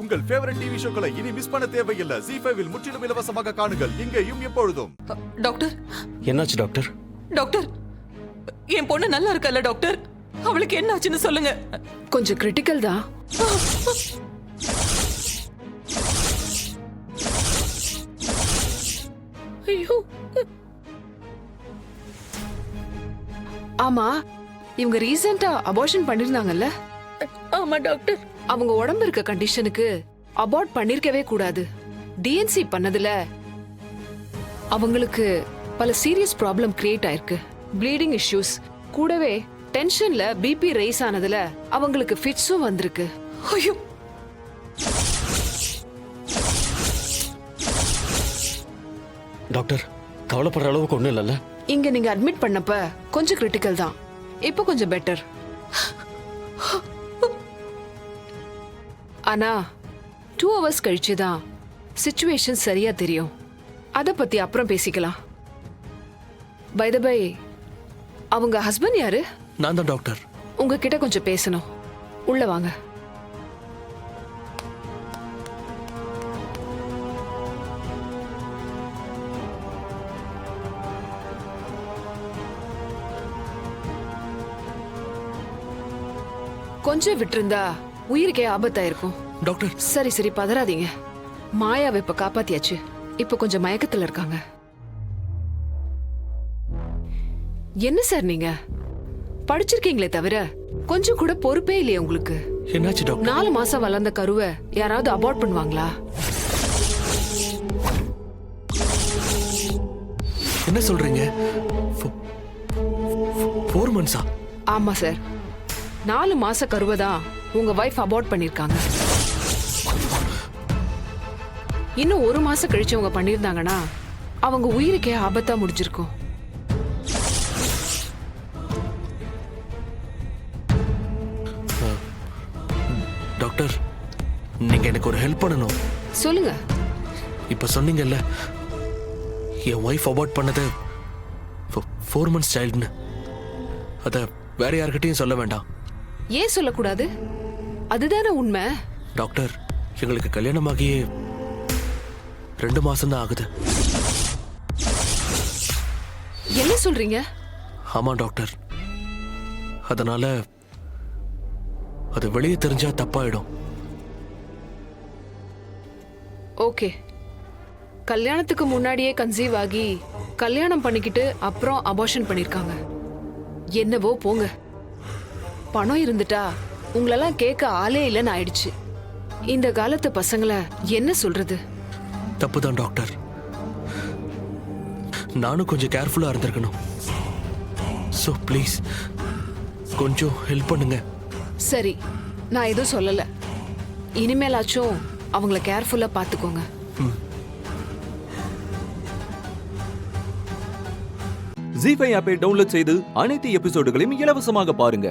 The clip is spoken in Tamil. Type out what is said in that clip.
உங்கள் ஃபேவரட் டிவி ஷோக்களை இனி மிஸ் பண்ண தேவையில்லை. ZEE5 இல் முற்றிலும் இலவசமாக காணுங்கள். இங்கேயும் எப்பொழுதும். டாக்டர், என்னாச்சு டாக்டர்? டாக்டர், என் பொண்ணு நல்லா இருக்கல்ல டாக்டர்? அவளுக்கு என்ன ஆச்சுன்னு சொல்லுங்க. கொஞ்சம் கிரிட்டிக்கல் தான். ஐயோ, ஆமா, இவங்க ரீசெண்டா அபார்ஷன் பண்ணிருந்தாங்கல்ல? ஆமா டாக்டர். அவங்க உடம்பு இருக்க கண்டிஷனுக்கு அபார்ட் பண்ணிருக்கவே கூடாது. டிஎன்சி பண்ணதுல அவங்களுக்கு பல சீரியஸ் ப்ராப்ளம் கிரியேட் ஆயிருக்கு. ப்ளீடிங் இஷ்யூஸ் கூடவே டென்ஷன்ல பிபி ரைஸ் ஆனதுல அவங்களுக்கு ஃபிட்ஸும் வந்திருக்கு. ஐயோ, டாக்டர், கவலைப்படுற அளவுக்கு ஒண்ணும் இல்லைல்ல? இங்க நீங்க அட்மிட் பண்ணப்ப கொஞ்சம் கிரிட்டிக்கல் தான். இப்போ கொஞ்சம் பெட்டர். ஆனா 2 hours கழிச்சு தான் சிச்சுவேஷன் சரியா தெரியும். அத பத்தி அப்புறம் பேசிக்கலாம். பை த பை, அவங்க ஹஸ்பண்ட் யாரு? நான் தான் டாக்டர். உங்ககிட்ட கொஞ்சம் பேசணும். உள்ள வாங்க. கொஞ்சம் விட்டிருந்தா உயிருக்கே ஆபத்தாயிருக்கும். டாக்டர், சரி சரி, பதறாதீங்க. மாயாவை இப்ப காப்பாத்தியாச்சு. இப்ப கொஞ்சம் மயக்கத்துல இருக்காங்க. என்ன சார் நீங்க படிச்சிருக்கீங்களே தவிர கொஞ்சம் கூட பொறுப்பே இல்லையே உங்களுக்கு? என்னாச்சு டாக்டர்? 4 மாசம் வளர்ந்த கருவை யாராவது அபார்ட் பண்ணுவாங்களா? என்ன சொல்றீங்க? 4 months? ஆமா சார், 4 மாச கருவை தான் உங்க வைஃப் அபார்ட் பண்ணிருக்காங்க. இன்னும் 1 மாசம் கழிச்சு அவங்க பண்ணிருந்தாங்கன்னா அவங்க உயிருக்கே ஆபத்தா முடிஞ்சிருக்கும். டாக்டர், நீங்க எனக்கு ஒரு ஹெல்ப் பண்ணணும். சொல்லுங்க. இப்ப சொன்னீங்கல்ல என் ஒய்ஃப் அபார்ட் பண்ணது 4 months சைல்டுன்னு, அத வேற யார்கிட்டயும் சொல்ல வேண்டாம். ஏன் சொல்லக்கூடாது? அதுதானே உண்மை. டாக்டர், எங்களுக்கு கல்யாணமாகியே 2 மாசம் தான் ஆகுது. என்ன சொல்றீங்க? ஆமா டாக்டர், அதனால அது வெளியே தெரிஞ்சா தப்பாயிடும். ஓகே, கல்யாணத்துக்கு முன்னாடியே கன்சீவ் ஆகி கல்யாணம் பண்ணிக்கிட்டு அப்புறம் அபார்ஷன் பண்ணிருக்காங்க. என்னவோ போங்க. பணம் இருந்துட்டா உங்களெல்லாம் கேட்க ஆளே இல்லைன்னு ஆயிடுச்சு. இந்த காலத்து பசங்களை என்ன சொல்றது? தப்புதான் டாக்டர். நானும் கொஞ்சம் கேர்ஃபுல்லா இருந்திருக்கணும். சோ ப்ளீஸ் கொஞ்சம் ஹெல்ப் பண்ணுங்க. சரி, நான் எதுவும் சொல்லல. இனிமேலாச்சும் அவங்கள கேர்ஃபுல்லா பாத்துக்கோங்க. ZEE5 ஆப்பை டவுன்லோட் செய்து அனைத்து எபிசோடுகளையும் இலவசமாக பாருங்க.